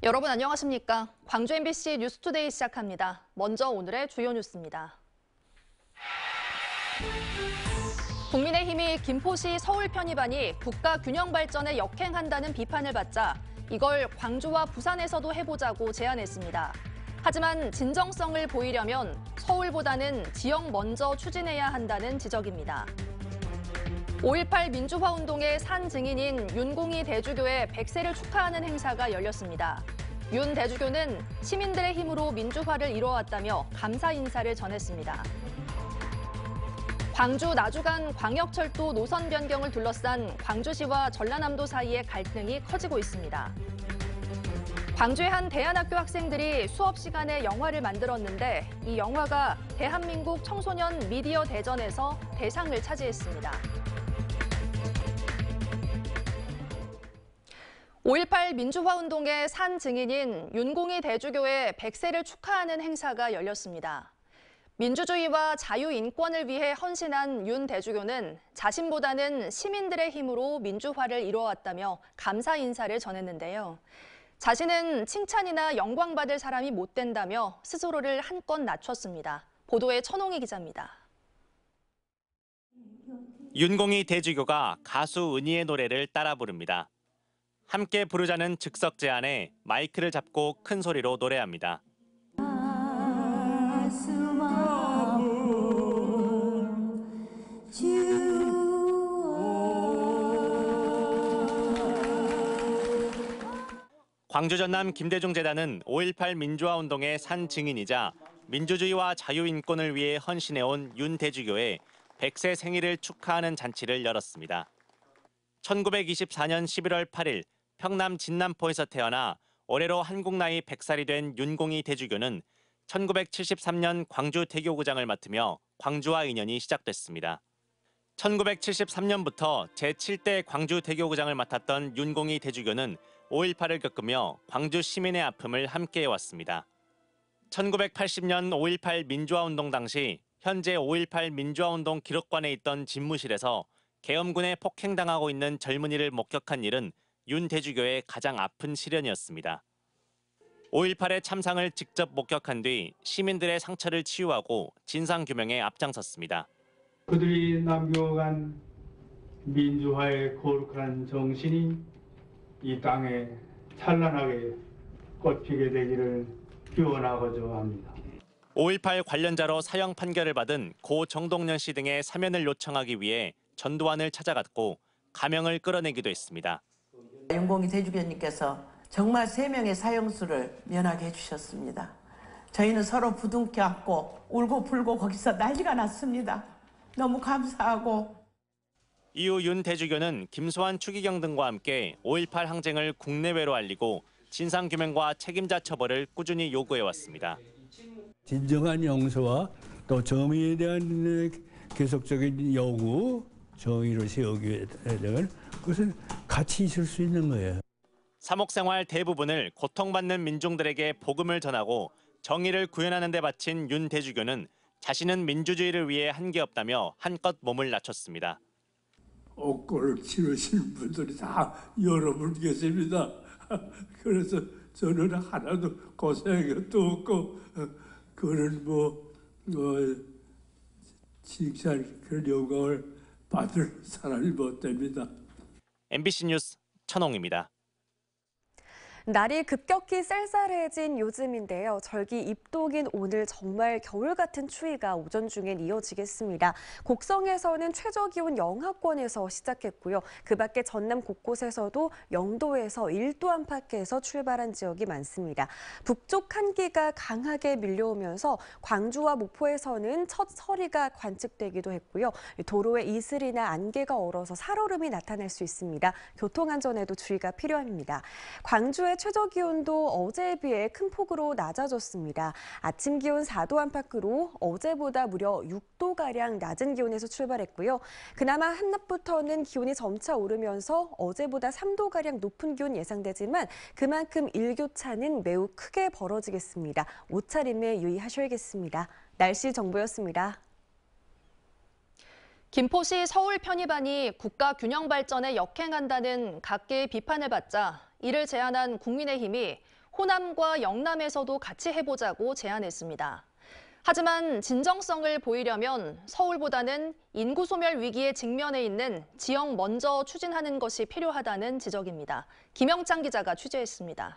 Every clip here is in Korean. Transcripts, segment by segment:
여러분 안녕하십니까? 광주 MBC 뉴스투데이 시작합니다. 먼저 오늘의 주요 뉴스입니다. 국민의힘이 김포시 서울 편입안이 국가 균형 발전에 역행한다는 비판을 받자 이걸 광주와 부산에서도 해보자고 제안했습니다. 하지만 진정성을 보이려면 서울보다는 지역 먼저 추진해야 한다는 지적입니다. 5.18 민주화 운동의 산 증인인 윤공희 대주교의 100세를 축하하는 행사가 열렸습니다. 윤 대주교는 시민들의 힘으로 민주화를 이뤄왔다며 감사 인사를 전했습니다. 광주 나주간 광역철도 노선 변경을 둘러싼 광주시와 전라남도 사이의 갈등이 커지고 있습니다. 광주의 한 대안학교 학생들이 수업 시간에 영화를 만들었는데 이 영화가 대한민국 청소년 미디어 대전에서 대상을 차지했습니다. 5.18 민주화 운동의 산 증인인 윤공희 대주교의 100세를 축하하는 행사가 열렸습니다. 민주주의와 자유인권을 위해 헌신한 윤 대주교는 자신보다는 시민들의 힘으로 민주화를 이루어왔다며 감사 인사를 전했는데요. 자신은 칭찬이나 영광받을 사람이 못 된다며 스스로를 한껏 낮췄습니다. 보도에 천홍희 기자입니다. 윤공희 대주교가 가수 은희의 노래를 따라 부릅니다. 함께 부르자는 즉석 제안에 마이크를 잡고 큰 소리로 노래합니다. 광주 전남 김대중 재단은 5.18 민주화 운동의 산 증인이자 민주주의와 자유인권을 위해 헌신해온 윤 대주교의 100세 생일을 축하하는 잔치를 열었습니다. 1924년 11월 8일 평남 진남포에서 태어나 올해로 한국 나이 100살이 된 윤공희 대주교는 1973년 광주 대교구장을 맡으며 광주와 인연이 시작됐습니다. 1973년부터 제7대 광주 대교구장을 맡았던 윤공희 대주교는 5.18을 겪으며 광주 시민의 아픔을 함께해왔습니다. 1980년 5.18 민주화운동 당시 현재 5.18 민주화운동 기록관에 있던 집무실에서 계엄군에 폭행당하고 있는 젊은이를 목격한 일은 윤 대주교의 가장 아픈 시련이었습니다. 5.18의 참상을 직접 목격한 뒤 시민들의 상처를 치유하고 진상규명에 앞장섰습니다. 그들이 남겨간 민주화의 거룩한 정신이 이 땅에 찬란하게 꽃피게 되기를 기원하고자 합니다. 5.18 관련자로 사형 판결을 받은 고 정동련 씨 등의 사면을 요청하기 위해 전두환을 찾아갔고 가명을 끌어내기도 했습니다. 윤공희 대주교님께서 정말 3명의 사형수를 면하게 해주셨습니다. 저희는 서로 부둥켜 안고 울고 불고 거기서 난리가 났습니다. 너무 감사하고. 이후 윤 대주교는 김소환 추기경 등과 함께 5.18 항쟁을 국내외로 알리고 진상규명과 책임자 처벌을 꾸준히 요구해왔습니다. 진정한 용서와 또 정의에 대한 계속적인 요구, 정의를 세우기 위한 그것은 같이 있을 수 있는 거예요. 사목생활 대부분을 고통받는 민중들에게 복음을 전하고 정의를 구현하는 데 바친 윤 대주교는 자신은 민주주의를 위해 한 게 없다며 한껏 몸을 낮췄습니다. 옥고를 치르신 분들이 다 여러분 계십니다. 그래서 저는 하나도 고생한 것도 없고 그런 칭찬 그런 영광을 받을 사람이 못 됩니다. MBC 뉴스 천홍입니다. 날이 급격히 쌀쌀해진 요즘인데요. 절기 입동인 오늘 정말 겨울 같은 추위가 오전 중엔 이어지겠습니다. 곡성에서는 최저기온 영하권에서 시작했고요. 그 밖에 전남 곳곳에서도 0도에서 1도 안팎에서 출발한 지역이 많습니다. 북쪽 한기가 강하게 밀려오면서 광주와 목포에서는 첫 서리가 관측되기도 했고요. 도로에 이슬이나 안개가 얼어서 살얼음이 나타날 수 있습니다. 교통안전에도 주의가 필요합니다. 광주의 최저 기온도 어제에 비해 큰 폭으로 낮아졌습니다. 아침 기온 4도 안팎으로 어제보다 무려 6도가량 낮은 기온에서 출발했고요. 그나마 한낮부터는 기온이 점차 오르면서 어제보다 3도가량 높은 기온 예상되지만 그만큼 일교차는 매우 크게 벌어지겠습니다. 옷차림에 유의하셔야겠습니다. 날씨 정보였습니다. 김포시 서울 편입안이 국가 균형 발전에 역행한다는 각계의 비판을 받자 이를 제안한 국민의힘이 호남과 영남에서도 같이 해보자고 제안했습니다. 하지만 진정성을 보이려면 서울보다는 인구 소멸 위기에 직면해 있는 지역 먼저 추진하는 것이 필요하다는 지적입니다. 김영창 기자가 취재했습니다.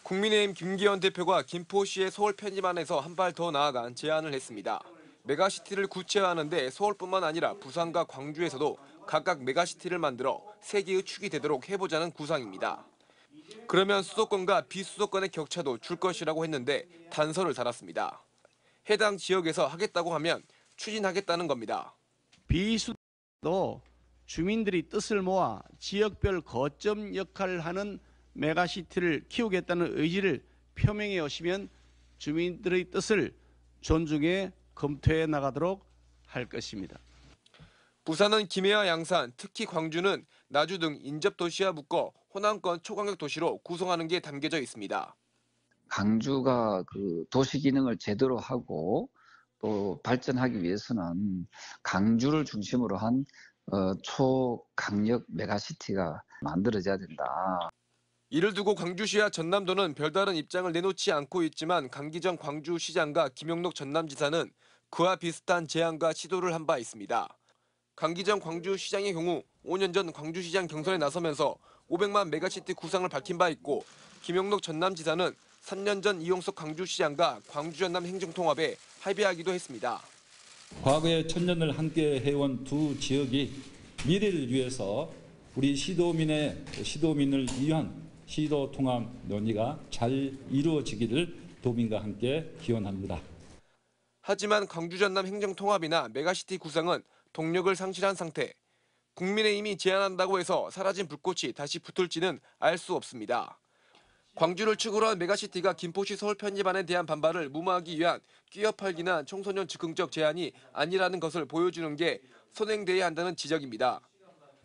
국민의힘 김기현 대표가 김포시의 서울 편입안에서 한 발 더 나아간 제안을 했습니다. 메가시티를 구체화하는데 서울뿐만 아니라 부산과 광주에서도 각각 메가시티를 만들어 세 개의 축이 되도록 해보자는 구상입니다. 그러면 수도권과 비수도권의 격차도 줄 것이라고 했는데 단서를 달았습니다. 해당 지역에서 하겠다고 하면 추진하겠다는 겁니다. 비수도 주민들이 뜻을 모아 지역별 거점 역할을 하는 메가시티를 키우겠다는 의지를 표명해 오시면 주민들의 뜻을 존중해 검토해 나가도록 할 것입니다. 부산은 김해와 양산, 특히 광주는 나주 등 인접 도시와 묶어 호남권 초강력 도시로 구성하는 게 담겨져 있습니다. 광주가 그 도시 기능을 제대로 하고 또 발전하기 위해서는 광주를 중심으로 한 초강력 메가시티가 만들어져야 된다. 이를 두고 광주시와 전남도는 별다른 입장을 내놓지 않고 있지만 강기정 광주시장과 김용록 전남지사는 그와 비슷한 제안과 시도를 한 바 있습니다. 강기정 광주시장의 경우 5년 전 광주시장 경선에 나서면서 500만 메가시티 구상을 밝힌 바 있고 김용록 전남지사는 3년 전 이용석 광주시장과 광주-전남 행정통합에 합의하기도 했습니다. 과거에 천년을 함께 해온 두 지역이 미래를 위해서 우리 시도민을 위한 시도 통합 논의가 잘 이루어지기를 도민과 함께 기원합니다. 하지만 광주-전남 행정통합이나 메가시티 구상은 동력을 상실한 상태. 국민의힘이 제안한다고 해서 사라진 불꽃이 다시 붙을지는 알 수 없습니다. 광주를 축으로 한 메가시티가 김포시 서울 편입안에 대한 반발을 무마하기 위한 끼어팔기나 청소년 즉흥적 제안이 아니라는 것을 보여주는 게 선행돼야 한다는 지적입니다.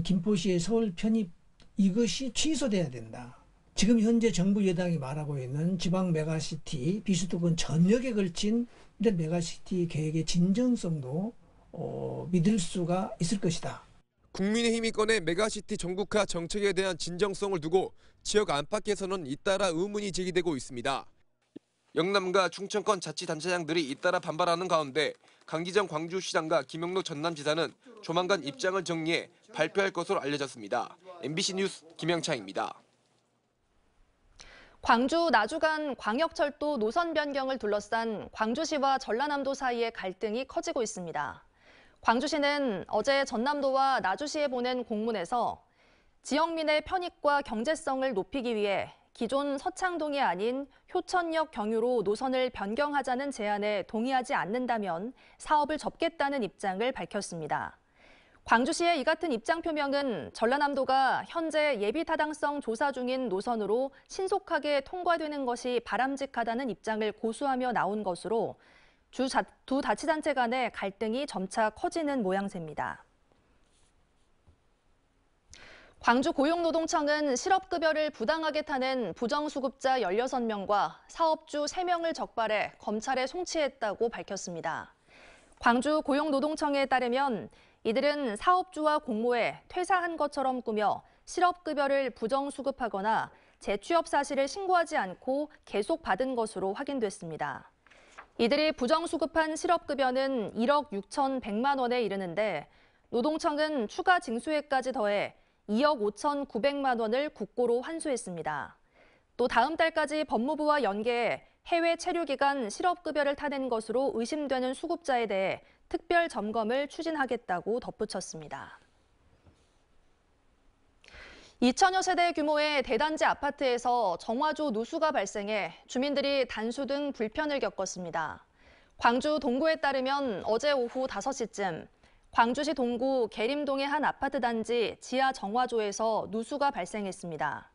김포시의 서울 편입 이것이 취소돼야 된다. 지금 현재 정부 여당이 말하고 있는 지방 메가시티 비수도권 전역에 걸친 메가시티 계획의 진정성도 믿을 수가 있을 것이다. 국민의힘이 꺼낸 메가시티 전국화 정책에 대한 진정성을 두고 지역 안팎에서는 잇따라 의문이 제기되고 있습니다. 영남과 충청권 자치단체장들이 잇따라 반발하는 가운데 강기정 광주시장과 김용록 전남지사는 조만간 입장을 정리해 발표할 것으로 알려졌습니다. MBC 뉴스 김영창입니다. 광주 나주 간 광역철도 노선 변경을 둘러싼 광주시와 전라남도 사이의 갈등이 커지고 있습니다. 광주시는 어제 전남도와 나주시에 보낸 공문에서 지역민의 편익과 경제성을 높이기 위해 기존 서창동이 아닌 효천역 경유로 노선을 변경하자는 제안에 동의하지 않는다면 사업을 접겠다는 입장을 밝혔습니다. 광주시의 이 같은 입장 표명은 전라남도가 현재 예비 타당성 조사 중인 노선으로 신속하게 통과되는 것이 바람직하다는 입장을 고수하며 나온 것으로 두 자치단체 간의 갈등이 점차 커지는 모양새입니다. 광주 고용노동청은 실업급여를 부당하게 타낸 부정수급자 16명과 사업주 3명을 적발해 검찰에 송치했다고 밝혔습니다. 광주 고용노동청에 따르면 이들은 사업주와 공모해 퇴사한 것처럼 꾸며 실업급여를 부정수급하거나 재취업 사실을 신고하지 않고 계속 받은 것으로 확인됐습니다. 이들이 부정수급한 실업급여는 1억 6,100만 원에 이르는데 노동청은 추가 징수액까지 더해 2억 5,900만 원을 국고로 환수했습니다. 또 다음 달까지 법무부와 연계해 해외 체류 기간 실업급여를 타낸 것으로 의심되는 수급자에 대해 특별 점검을 추진하겠다고 덧붙였습니다. 2천여 세대 규모의 대단지 아파트에서 정화조 누수가 발생해 주민들이 단수 등 불편을 겪었습니다. 광주 동구에 따르면 어제 오후 5시쯤 광주시 동구 계림동의 한 아파트 단지 지하 정화조에서 누수가 발생했습니다.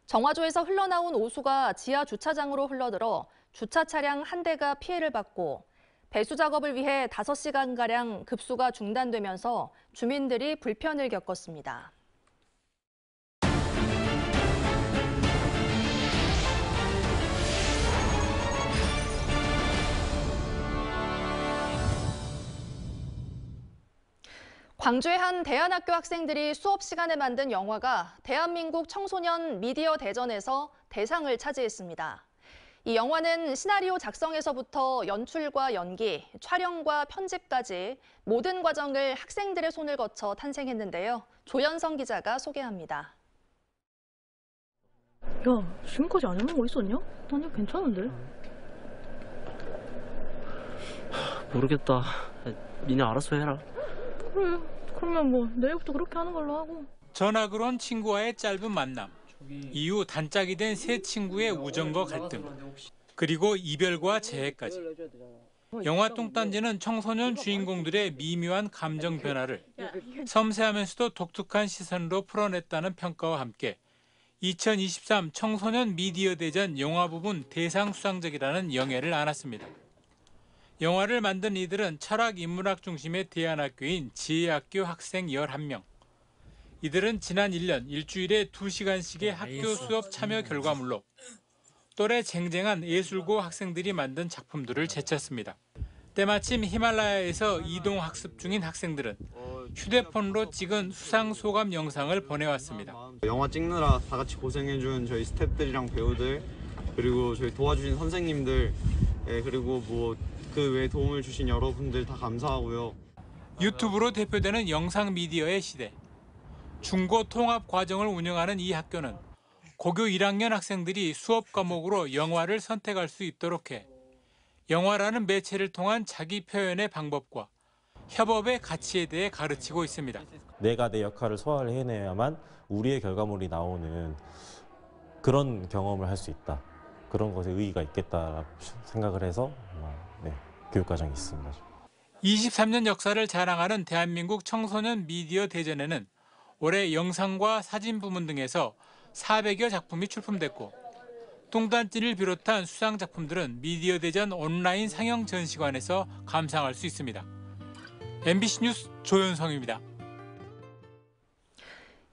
정화조에서 흘러나온 오수가 지하 주차장으로 흘러들어 주차 차량 한 대가 피해를 받고 배수 작업을 위해 5시간가량 급수가 중단되면서 주민들이 불편을 겪었습니다. 광주의 한 대안학교 학생들이 수업 시간에 만든 영화가 대한민국 청소년 미디어 대전에서 대상을 차지했습니다. 이 영화는 시나리오 작성에서부터 연출과 연기, 촬영과 편집까지 모든 과정을 학생들의 손을 거쳐 탄생했는데요. 조연성 기자가 소개합니다. 야, 지금까지 안 해본 거 있었냐? 난 이거 괜찮은데. 모르겠다. 니네 알아서 해라. 그래, 그러면 뭐 내일부터 그렇게 하는 걸로 하고. 전학을 온 친구와의 짧은 만남. 이후 단짝이 된 새 친구의 우정과 갈등. 그리고 이별과 재해까지. 영화 똥단지는 청소년 주인공들의 미묘한 감정 변화를 섬세하면서도 독특한 시선으로 풀어냈다는 평가와 함께 2023 청소년 미디어 대전 영화 부분 대상 수상작이라는 영예를 안았습니다. 영화를 만든 이들은 철학 인문학 중심의 대안학교인 지혜학교 학생 11명. 이들은 지난 1년 일주일에 2시간씩의 학교 수업 참여 결과물로 또래 쟁쟁한 예술고 학생들이 만든 작품들을 제쳤습니다. 때마침 히말라야에서 이동 학습 중인 학생들은 휴대폰으로 찍은 수상 소감 영상을 보내왔습니다. 영화 찍느라 다 같이 고생해준 저희 스태프들이랑 배우들, 그리고 저희 도와주신 선생님들, 그리고 뭐 그 외에 도움을 주신 여러분들 다 감사하고요. 유튜브로 대표되는 영상 미디어의 시대. 중고 통합 과정을 운영하는 이 학교는 고교 1학년 학생들이 수업 과목으로 영화를 선택할 수 있도록 해 영화라는 매체를 통한 자기 표현의 방법과 협업의 가치에 대해 가르치고 있습니다. 내가 내 역할을 소화를 해내야만 우리의 결과물이 나오는 그런 경험을 할 수 있다. 그런 것에 의의가 있겠다라고 생각을 해서 교육과정이 있습니다. 23년 역사를 자랑하는 대한민국 청소년 미디어 대전에는 올해 영상과 사진 부문 등에서 400여 작품이 출품됐고 똥단지를 비롯한 수상 작품들은 미디어 대전 온라인 상영 전시관에서 감상할 수 있습니다. MBC 뉴스 조연성입니다.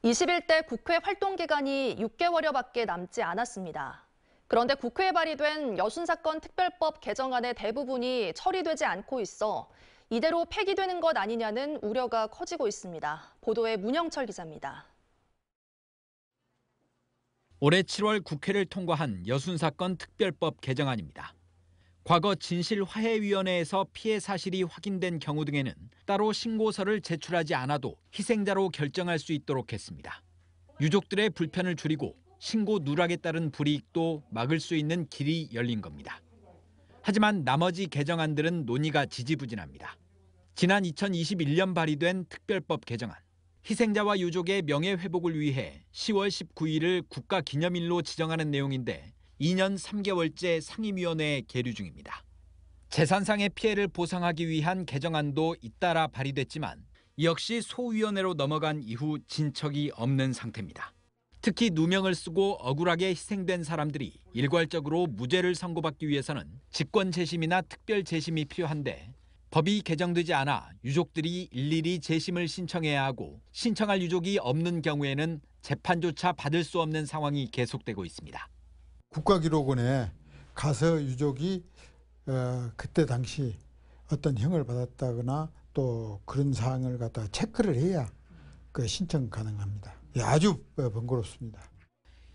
21대 국회 활동 기간이 6개월여밖에 남지 않았습니다. 그런데 국회에 발의된 여순사건 특별법 개정안의 대부분이 처리되지 않고 있어 이대로 폐기되는 것 아니냐는 우려가 커지고 있습니다. 보도에 문영철 기자입니다. 올해 7월 국회를 통과한 여순사건 특별법 개정안입니다. 과거 진실화해위원회에서 피해 사실이 확인된 경우 등에는 따로 신고서를 제출하지 않아도 희생자로 결정할 수 있도록 했습니다. 유족들의 불편을 줄이고 신고 누락에 따른 불이익도 막을 수 있는 길이 열린 겁니다. 하지만 나머지 개정안들은 논의가 지지부진합니다. 지난 2021년 발의된 특별법 개정안. 희생자와 유족의 명예회복을 위해 10월 19일을 국가기념일로 지정하는 내용인데 2년 3개월째 상임위원회에 계류 중입니다. 재산상의 피해를 보상하기 위한 개정안도 잇따라 발의됐지만 역시 소위원회로 넘어간 이후 진척이 없는 상태입니다. 특히 누명을 쓰고 억울하게 희생된 사람들이 일괄적으로 무죄를 선고받기 위해서는 직권 재심이나 특별 재심이 필요한데 법이 개정되지 않아 유족들이 일일이 재심을 신청해야 하고 신청할 유족이 없는 경우에는 재판조차 받을 수 없는 상황이 계속되고 있습니다. 국가기록원에 가서 유족이 그때 당시 어떤 형을 받았다거나 또 그런 사항을 갖다 체크를 해야 그 신청 가능합니다. 아주 번거롭습니다.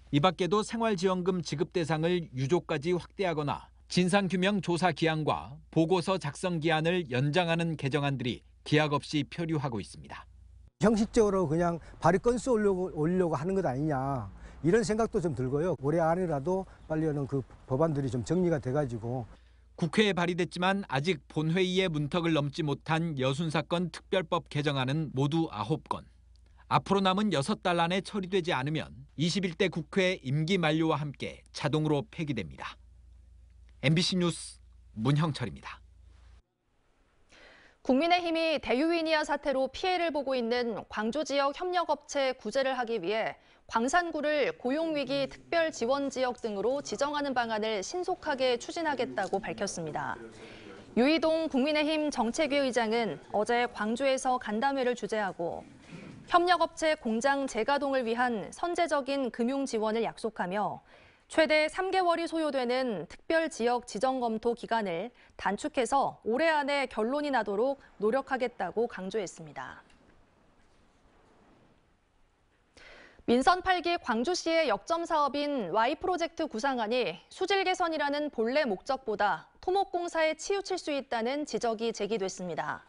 이 밖에도 생활지원금 지급 대상을 유족까지 확대하거나 진상규명 조사 기한과 보고서 작성 기한을 연장하는 개정안들이 기약 없이 표류하고 있습니다. 형식적으로 그냥 발의 건수 올리려고 하는 것 아니냐 이런 생각도 좀 들고요. 올해 안에라도 빨리 그 법안들이 좀 정리가 돼가지고. 국회에 발의됐지만 아직 본회의의 문턱을 넘지 못한 여순사건 특별법 개정안은 모두 9건. 앞으로 남은 6달 안에 처리되지 않으면 21대 국회 임기 만료와 함께 자동으로 폐기됩니다. MBC 뉴스 문형철입니다. 국민의힘이 대유이니아 사태로 피해를 보고 있는 광주 지역 협력업체 구제를 하기 위해 광산구를 고용위기 특별지원지역 등으로 지정하는 방안을 신속하게 추진하겠다고 밝혔습니다. 유이동 국민의힘 정책위 의장은 어제 광주에서 간담회를 주재하고 협력업체 공장 재가동을 위한 선제적인 금융 지원을 약속하며 최대 3개월이 소요되는 특별지역 지정 검토 기간을 단축해서 올해 안에 결론이 나도록 노력하겠다고 강조했습니다. 민선 8기 광주시의 역점 사업인 Y프로젝트 구상안이 수질 개선이라는 본래 목적보다 토목공사에 치우칠 수 있다는 지적이 제기됐습니다.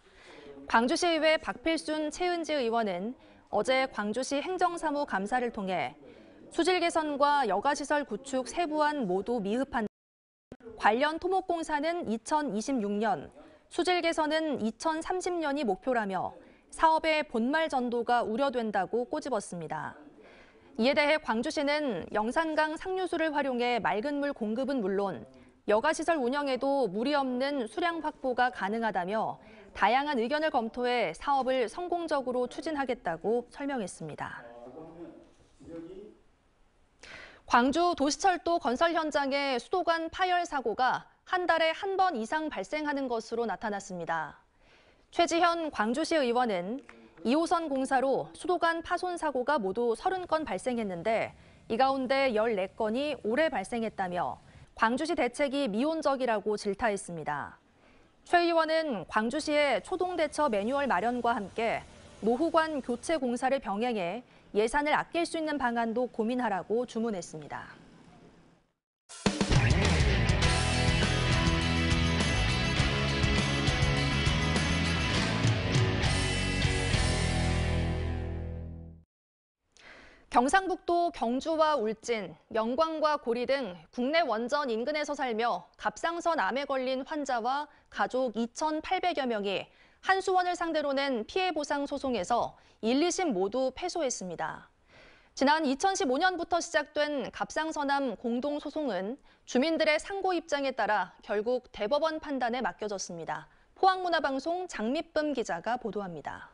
광주시의회 박필순 최은지 의원은 어제 광주시 행정사무 감사를 통해 수질 개선과 여가시설 구축 세부안 모두 미흡한 관련 토목공사는 2026년, 수질 개선은 2030년이 목표라며 사업의 본말 전도가 우려된다고 꼬집었습니다. 이에 대해 광주시는 영산강 상류수를 활용해 맑은 물 공급은 물론 여가시설 운영에도 무리 없는 수량 확보가 가능하다며 다양한 의견을 검토해 사업을 성공적으로 추진하겠다고 설명했습니다. 광주 도시철도 건설 현장의 수도관 파열 사고가 한 달에 한 번 이상 발생하는 것으로 나타났습니다. 최지현 광주시 의원은 2호선 공사로 수도관 파손 사고가 모두 30건 발생했는데 이 가운데 14건이 올해 발생했다며 광주시 대책이 미온적이라고 질타했습니다. 최 의원은 광주시의 초동 대처 매뉴얼 마련과 함께 노후관 교체 공사를 병행해 예산을 아낄 수 있는 방안도 고민하라고 주문했습니다. 경상북도 경주와 울진, 영광과 고리 등 국내 원전 인근에서 살며 갑상선 암에 걸린 환자와 가족 2,800여 명이 한수원을 상대로 낸 피해 보상 소송에서 1, 2심 모두 패소했습니다. 지난 2015년부터 시작된 갑상선암 공동소송은 주민들의 상고 입장에 따라 결국 대법원 판단에 맡겨졌습니다. 포항문화방송 장미쁨 기자가 보도합니다.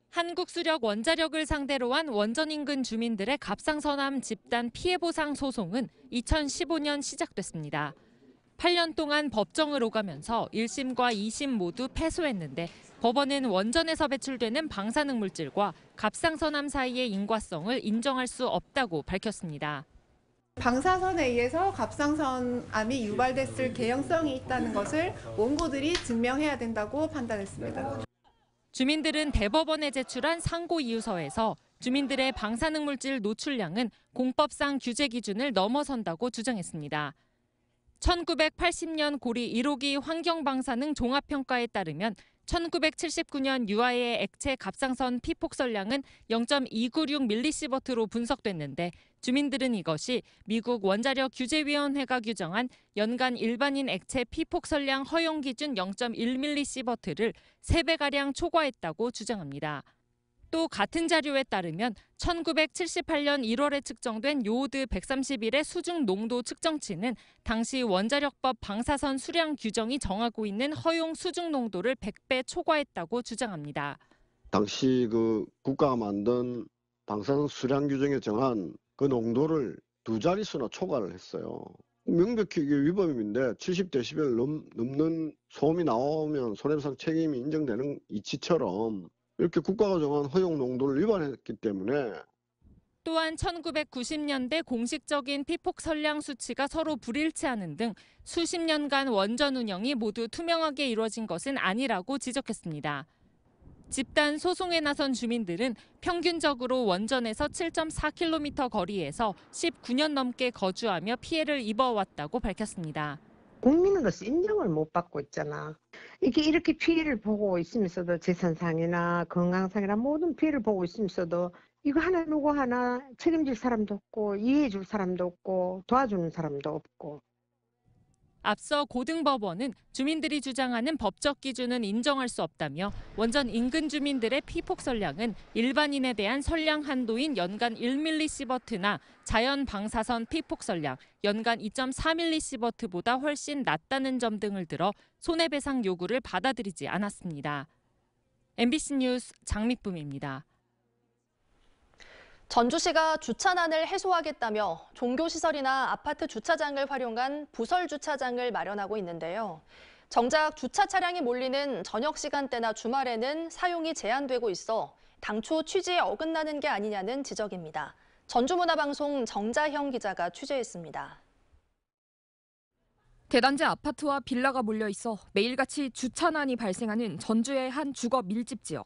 한국수력 원자력을 상대로 한 원전 인근 주민들의 갑상선암 집단 피해보상 소송은 2015년 시작됐습니다. 8년 동안 법정을 오가면서 1심과 2심 모두 패소했는데 법원은 원전에서 배출되는 방사능 물질과 갑상선암 사이의 인과성을 인정할 수 없다고 밝혔습니다. 방사선에 의해서 갑상선암이 유발됐을 개연성이 있다는 것을 원고들이 증명해야 된다고 판단했습니다. 주민들은 대법원에 제출한 상고 이유서에서 주민들의 방사능 물질 노출량은 공법상 규제 기준을 넘어선다고 주장했습니다. 1980년 고리 1호기 환경방사능 종합평가에 따르면 1979년 유아의 액체 갑상선 피폭설량은 0.296mS로 분석됐는데 주민들은 이것이 미국 원자력 규제위원회가 규정한 연간 일반인 액체 피폭설량 허용 기준 0.1mS를 3배가량 초과했다고 주장합니다. 또 같은 자료에 따르면 1978년 1월에 측정된 요오드 131의 수중 농도 측정치는 당시 원자력법 방사선 수량 규정이 정하고 있는 허용 수중 농도를 100배 초과했다고 주장합니다. 당시 국가가 만든 방사선 수량 규정에 정한 그 농도를 2자릿수나 초과를 했어요. 명백히 이게 위법인데 70dB 넘는 소음이 나오면 손해배상 책임이 인정되는 이치처럼 이렇게 국가가 정한 허용 농도를 위반했기 때문에 또한 1990년대 공식적인 피폭 설량 수치가 서로 불일치하는 등 수십 년간 원전 운영이 모두 투명하게 이루어진 것은 아니라고 지적했습니다. 집단 소송에 나선 주민들은 평균적으로 원전에서 7.4km 거리에서 19년 넘게 거주하며 피해를 입어왔다고 밝혔습니다. 국민으로서 인정을 못 받고 있잖아. 이렇게 피해를 보고 있으면서도 재산상이나 건강상이나 모든 피해를 보고 있으면서도 이거 누구 하나 책임질 사람도 없고 이해해 줄 사람도 없고 도와주는 사람도 없고. 앞서 고등법원은 주민들이 주장하는 법적 기준은 인정할 수 없다며 원전 인근 주민들의 피폭 설량은 일반인에 대한 설량 한도인 연간 1mS나 자연 방사선 피폭 설량 연간 2.4mS보다 훨씬 낮다는 점 등을 들어 손해배상 요구를 받아들이지 않았습니다. MBC 뉴스 장미쁨입니다. 전주시가 주차난을 해소하겠다며 종교시설이나 아파트 주차장을 활용한 부설 주차장을 마련하고 있는데요. 정작 주차 차량이 몰리는 저녁 시간대나 주말에는 사용이 제한되고 있어 당초 취지에 어긋나는 게 아니냐는 지적입니다. 전주문화방송 정자형 기자가 취재했습니다. 대단지 아파트와 빌라가 몰려 있어 매일같이 주차난이 발생하는 전주의 한 주거 밀집 지역.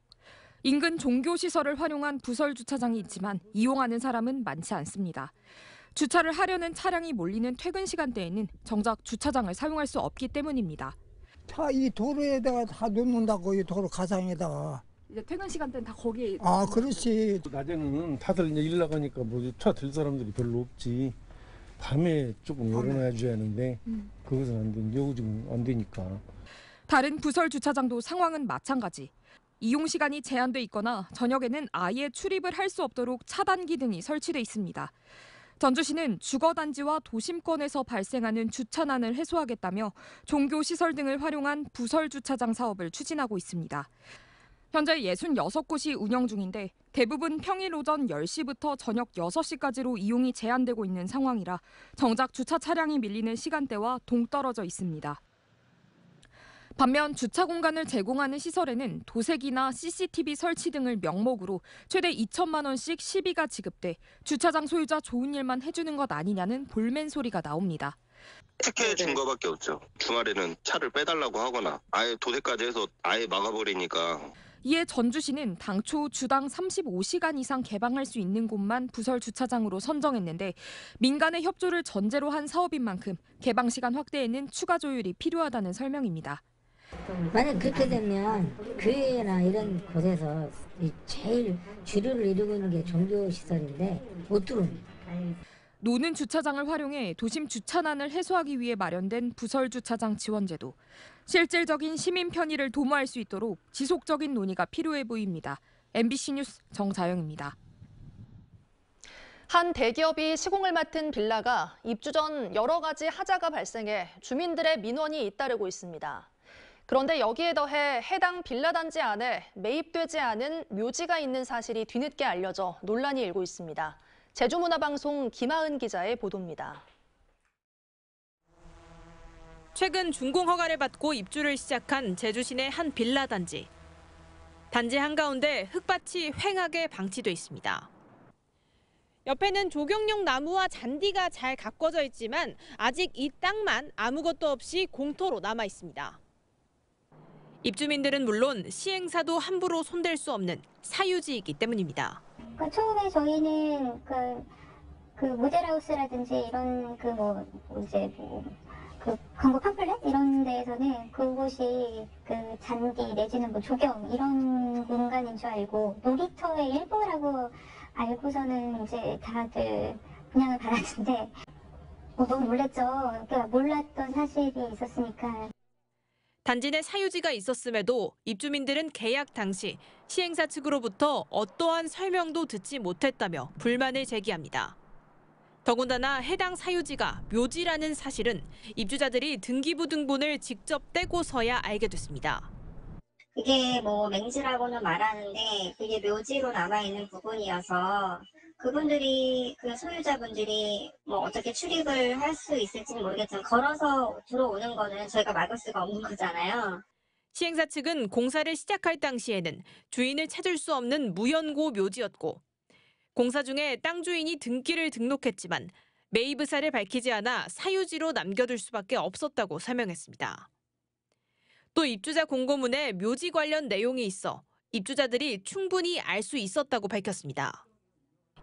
인근 종교시설을 활용한 부설 주차장이 있지만 이용하는 사람은 많지 않습니다. 주차를 하려는 차량이 몰리는 퇴근 시간대에는 정작 주차장을 사용할 수 없기 때문입니다. 차 이 도로에다가 다 놓는다고, 이 도로 가상에다가. 이제 퇴근 시간대는 다 거기에. 아, 그렇지. 낮에는 다들 이제 일 나가니까 뭐 차 들 사람들이 별로 없지. 밤에 조금 열어놔줘야 하는데 그것은 안 돼. 요즘 안 되니까. 다른 부설 주차장도 상황은 마찬가지. 이용 시간이 제한돼 있거나 저녁에는 아예 출입을 할 수 없도록 차단기 등이 설치돼 있습니다. 전주시는 주거단지와 도심권에서 발생하는 주차난을 해소하겠다며 종교시설 등을 활용한 부설 주차장 사업을 추진하고 있습니다. 현재 66곳이 운영 중인데 대부분 평일 오전 10시부터 저녁 6시까지로 이용이 제한되고 있는 상황이라 정작 주차 차량이 밀리는 시간대와 동떨어져 있습니다. 반면 주차 공간을 제공하는 시설에는 도색이나 CCTV 설치 등을 명목으로 최대 2천만 원씩 시비가 지급돼 주차장 소유자 좋은 일만 해주는 것 아니냐는 볼멘 소리가 나옵니다. 특혜 준 거밖에 없죠. 주말에는 차를 빼달라고 하거나 아예 도색까지 해서 아예 막아버리니까. 이에 전주시는 당초 주당 35시간 이상 개방할 수 있는 곳만 부설 주차장으로 선정했는데 민간의 협조를 전제로 한 사업인 만큼 개방 시간 확대에는 추가 조율이 필요하다는 설명입니다. 만약 그렇게 되면 교회나 이런 곳에서 제일 주류를 이루고 있는 게 종교시설인데 못 들어옵니다. 노는 주차장을 활용해 도심 주차난을 해소하기 위해 마련된 부설 주차장 지원제도. 실질적인 시민 편의를 도모할 수 있도록 지속적인 논의가 필요해 보입니다. MBC 뉴스 정자영입니다. 한 대기업이 시공을 맡은 빌라가 입주 전 여러 가지 하자가 발생해 주민들의 민원이 잇따르고 있습니다. 그런데 여기에 더해 해당 빌라 단지 안에 매입되지 않은 묘지가 있는 사실이 뒤늦게 알려져 논란이 일고 있습니다. 제주문화방송 김하은 기자의 보도입니다. 최근 준공 허가를 받고 입주를 시작한 제주 시내 한 빌라 단지. 단지 한가운데 흙밭이 휑하게 방치돼 있습니다. 옆에는 조경용 나무와 잔디가 잘 가꿔져 있지만 아직 이 땅만 아무것도 없이 공터로 남아 있습니다. 입주민들은 물론 시행사도 함부로 손댈 수 없는 사유지이기 때문입니다. 처음에 저희는 그 모델하우스라든지 이런 광고 팜플렛 이런 데에서는 그곳이 그 잔디 내지는 뭐 조경 이런 공간인 줄 알고 놀이터의 일부라고 알고서는 이제 다들 분양을 받았는데 너무 놀랐죠. 그러니까 몰랐던 사실이 있었으니까. 단지 내 사유지가 있었음에도 입주민들은 계약 당시 시행사 측으로부터 어떠한 설명도 듣지 못했다며 불만을 제기합니다. 더군다나 해당 사유지가 묘지라는 사실은 입주자들이 등기부등본을 직접 떼고서야 알게 됐습니다. 그게 뭐 맹지라고는 말하는데 그게 묘지로 남아있는 부분이어서 그분들이 그 소유자분들이 뭐 어떻게 출입을 할 수 있을지는 모르겠지만 걸어서 들어오는 거는 저희가 막을 수가 없는 거잖아요. 시행사 측은 공사를 시작할 당시에는 주인을 찾을 수 없는 무연고 묘지였고 공사 중에 땅 주인이 등기를 등록했지만 매입 의사를 밝히지 않아 사유지로 남겨둘 수밖에 없었다고 설명했습니다. 또 입주자 공고문에 묘지 관련 내용이 있어 입주자들이 충분히 알 수 있었다고 밝혔습니다.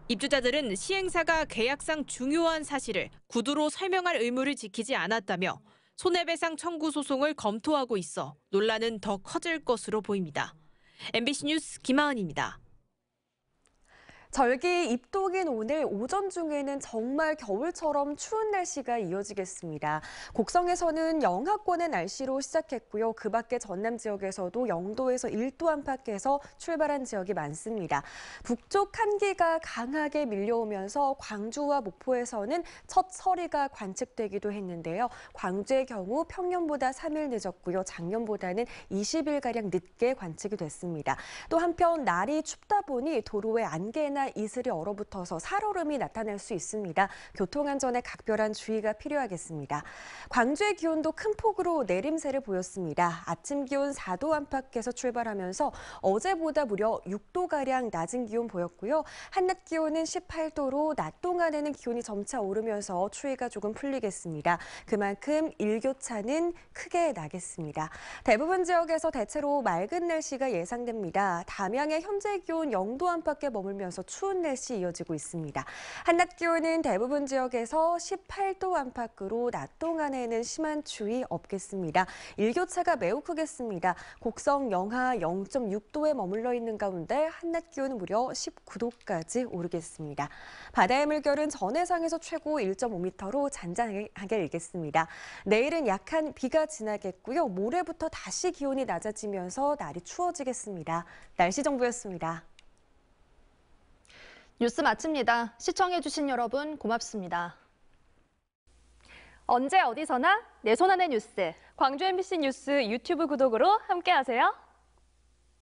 입주자들은 시행사가 계약상 중요한 사실을 구두로 설명할 의무를 지키지 않았다며 손해배상 청구 소송을 검토하고 있어 논란은 더 커질 것으로 보입니다. MBC 뉴스 김하은입니다. 절기 입동인 오늘 오전 중에는 정말 겨울처럼 추운 날씨가 이어지겠습니다. 곡성에서는 영하권의 날씨로 시작했고요. 그 밖에 전남 지역에서도 0도에서 1도 안팎에서 출발한 지역이 많습니다. 북쪽 한기가 강하게 밀려오면서 광주와 목포에서는 첫 서리가 관측되기도 했는데요. 광주의 경우 평년보다 3일 늦었고요. 작년보다는 20일가량 늦게 관측이 됐습니다. 또 한편 날이 춥다 보니 도로에 안개나 하거나 이슬이 얼어붙어서 살얼음이 나타날 수 있습니다. 교통안전에 각별한 주의가 필요하겠습니다. 광주의 기온도 큰 폭으로 내림세를 보였습니다. 아침 기온 4도 안팎에서 출발하면서 어제보다 무려 6도가량 낮은 기온 보였고요. 한낮 기온은 18도로 낮 동안에는 기온이 점차 오르면서 추위가 조금 풀리겠습니다. 그만큼 일교차는 크게 나겠습니다. 대부분 지역에서 대체로 맑은 날씨가 예상됩니다. 담양의 현재 기온 0도 안팎에 머물면서 추운 날씨 이어지고 있습니다. 한낮 기온은 대부분 지역에서 18도 안팎으로 낮 동안에는 심한 추위 없겠습니다. 일교차가 매우 크겠습니다. 곡성 영하 0.6도에 머물러 있는 가운데 한낮 기온은 무려 19도까지 오르겠습니다. 바다의 물결은 전해상에서 최고 1.5m로 잔잔하게 일겠습니다. 내일은 약한 비가 지나겠고요. 모레부터 다시 기온이 낮아지면서 날이 추워지겠습니다. 날씨 정보였습니다. 뉴스 마칩니다. 시청해주신 여러분 고맙습니다. 언제 어디서나 내 손안의 뉴스. 광주 MBC 뉴스 유튜브 구독으로 함께하세요.